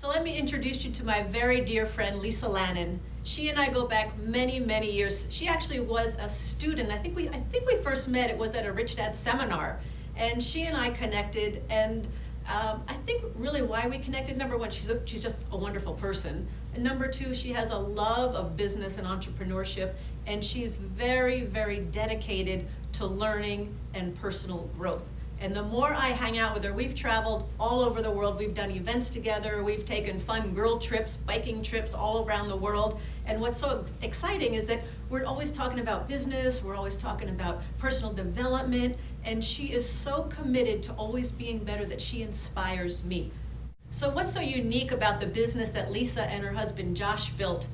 So let me introduce you to my very dear friend, Lisa Lannon. She and I go back many, many years. She actually was a student. I think we first met, it was at a Rich Dad seminar. And she and I connected, and I think really why we connected, number one, she's just a wonderful person. And number two, she has a love of business and entrepreneurship, and she's very, very dedicated to learning and personal growth. And the more I hang out with her, we've traveled all over the world, we've done events together, we've taken fun girl trips, biking trips all around the world. And what's so exciting is that we're always talking about business, we're always talking about personal development, and she is so committed to always being better that she inspires me. So what's so unique about the business that Lisa and her husband Josh built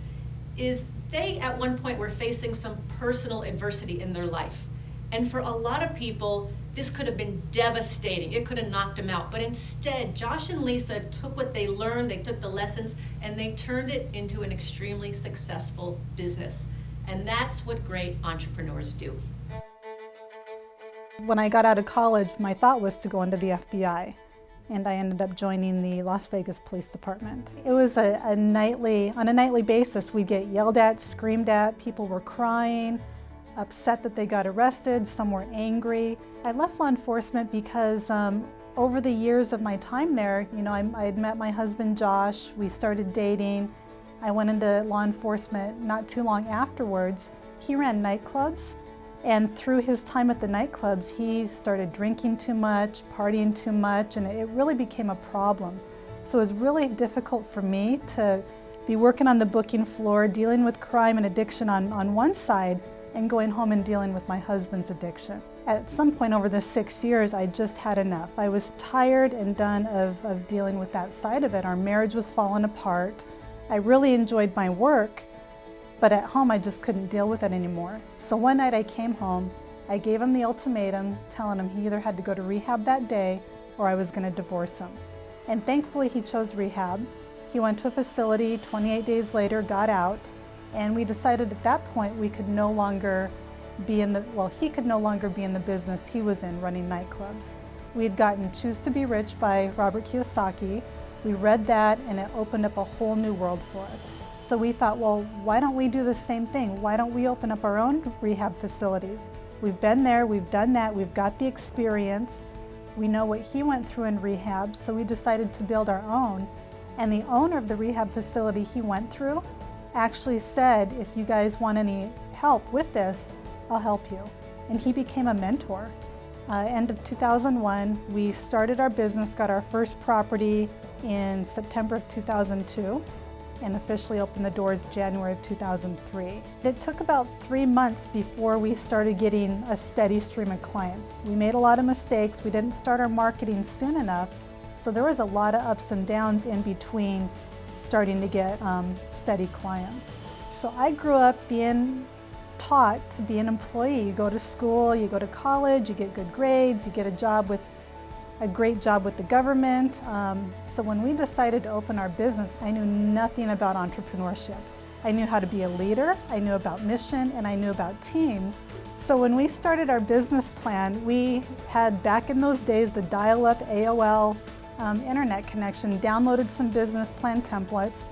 is they at one point were facing some personal adversity in their life. And for a lot of people, this could have been devastating. It could have knocked them out. But instead, Josh and Lisa took what they learned, they took the lessons, and they turned it into an extremely successful business. And that's what great entrepreneurs do. When I got out of college, my thought was to go into the FBI. And I ended up joining the Las Vegas Police Department. It was on a nightly basis, we'd get yelled at, screamed at, people were crying, upset that they got arrested, some were angry. I left law enforcement because over the years of my time there, I had met my husband Josh, we started dating. I went into law enforcement not too long afterwards. He ran nightclubs, and through his time at the nightclubs, he started drinking too much, partying too much, and it really became a problem. So it was really difficult for me to be working on the booking floor, dealing with crime and addiction on one side, and going home and dealing with my husband's addiction. At some point over the 6 years, I just had enough. I was tired and done of dealing with that side of it. Our marriage was falling apart. I really enjoyed my work, but at home I just couldn't deal with it anymore. So one night I came home, I gave him the ultimatum, telling him he either had to go to rehab that day or I was going to divorce him. And thankfully he chose rehab. He went to a facility, 28 days later, got out, and we decided at that point we could no longer be in he could no longer be in the business he was in, running nightclubs. We had gotten Choose to Be Rich by Robert Kiyosaki. We read that and it opened up a whole new world for us. So we thought, well, why don't we do the same thing? Why don't we open up our own rehab facilities? We've been there, we've done that, we've got the experience. We know what he went through in rehab, so we decided to build our own. And the owner of the rehab facility he went through actually said, if you guys want any help with this, I'll help you. And he became a mentor. End of 2001, we started our business, got our first property in September of 2002, and officially opened the doors January of 2003. It took about 3 months before we started getting a steady stream of clients. We made a lot of mistakes, we didn't start our marketing soon enough, so there was a lot of ups and downs in between starting to get steady clients. So I grew up being taught to be an employee. You go to school, you go to college, you get good grades, you get a great job with the government. So when we decided to open our business, I knew nothing about entrepreneurship. I knew how to be a leader, I knew about mission, and I knew about teams. So when we started our business plan, we had, back in those days, the dial-up AOL internet connection, downloaded some business plan templates,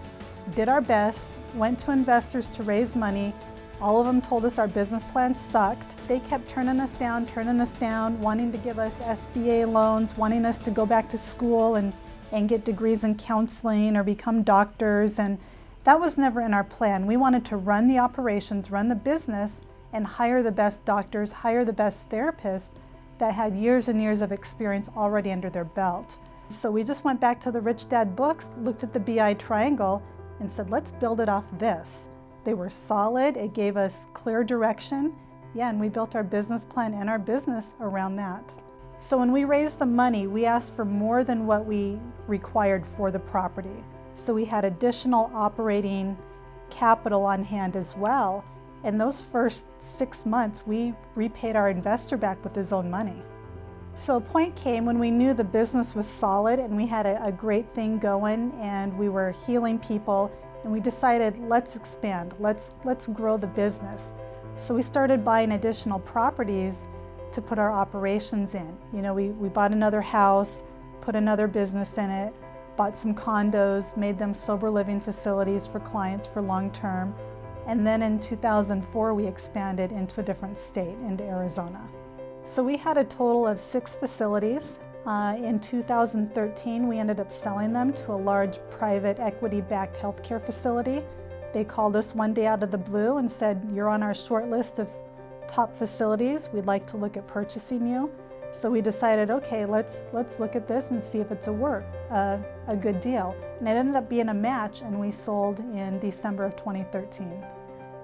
did our best, went to investors to raise money. All of them told us our business plan sucked. They kept turning us down, wanting to give us SBA loans, wanting us to go back to school and get degrees in counseling or become doctors, and that was never in our plan. We wanted to run the operations, run the business, and hire the best doctors, hire the best therapists that had years and years of experience already under their belt. So we just went back to the Rich Dad books, looked at the BI triangle, and said, let's build it off this. They were solid, it gave us clear direction, and we built our business plan and our business around that. So when we raised the money, we asked for more than what we required for the property. So we had additional operating capital on hand as well. And those first 6 months, we repaid our investor back with his own money. So a point came when we knew the business was solid and we had a great thing going and we were healing people, and we decided, let's expand, let's grow the business. So we started buying additional properties to put our operations in. We bought another house, put another business in it, bought some condos, made them sober living facilities for clients for long term. And then in 2004, we expanded into a different state, into Arizona. So we had a total of 6 facilities. In 2013, we ended up selling them to a large private equity-backed healthcare facility. They called us one day out of the blue and said, "You're on our short list of top facilities. We'd like to look at purchasing you." So we decided, okay, let's look at this and see if it's a good deal. And it ended up being a match, and we sold in December of 2013.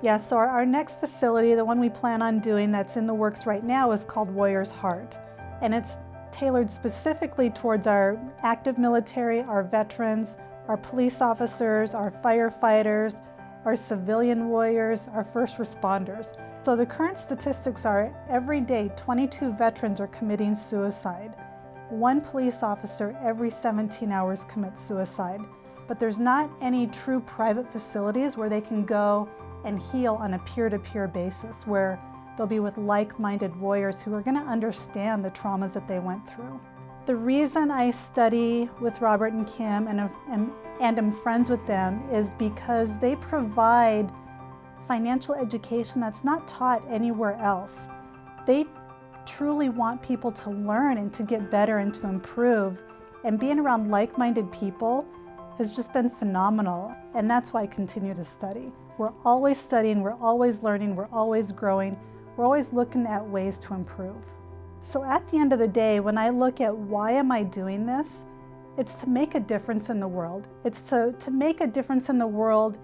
Yeah, so our next facility, the one we plan on doing that's in the works right now, is called Warrior's Heart. And it's tailored specifically towards our active military, our veterans, our police officers, our firefighters, our civilian warriors, our first responders. So the current statistics are every day 22 veterans are committing suicide. 1 police officer every 17 hours commits suicide. But there's not any true private facilities where they can go and heal on a peer-to-peer basis, where they'll be with like-minded warriors who are going to understand the traumas that they went through. The reason I study with Robert and Kim and am friends with them is because they provide financial education that's not taught anywhere else. They truly want people to learn and to get better and to improve, and being around like-minded people has just been phenomenal, and that's why I continue to study. We're always studying, we're always learning, we're always growing, we're always looking at ways to improve. So at the end of the day, when I look at why am I doing this, it's to make a difference in the world. It's to make a difference in the world,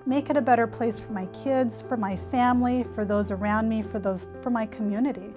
make it a better place for my kids, for my family, for those around me, for my community.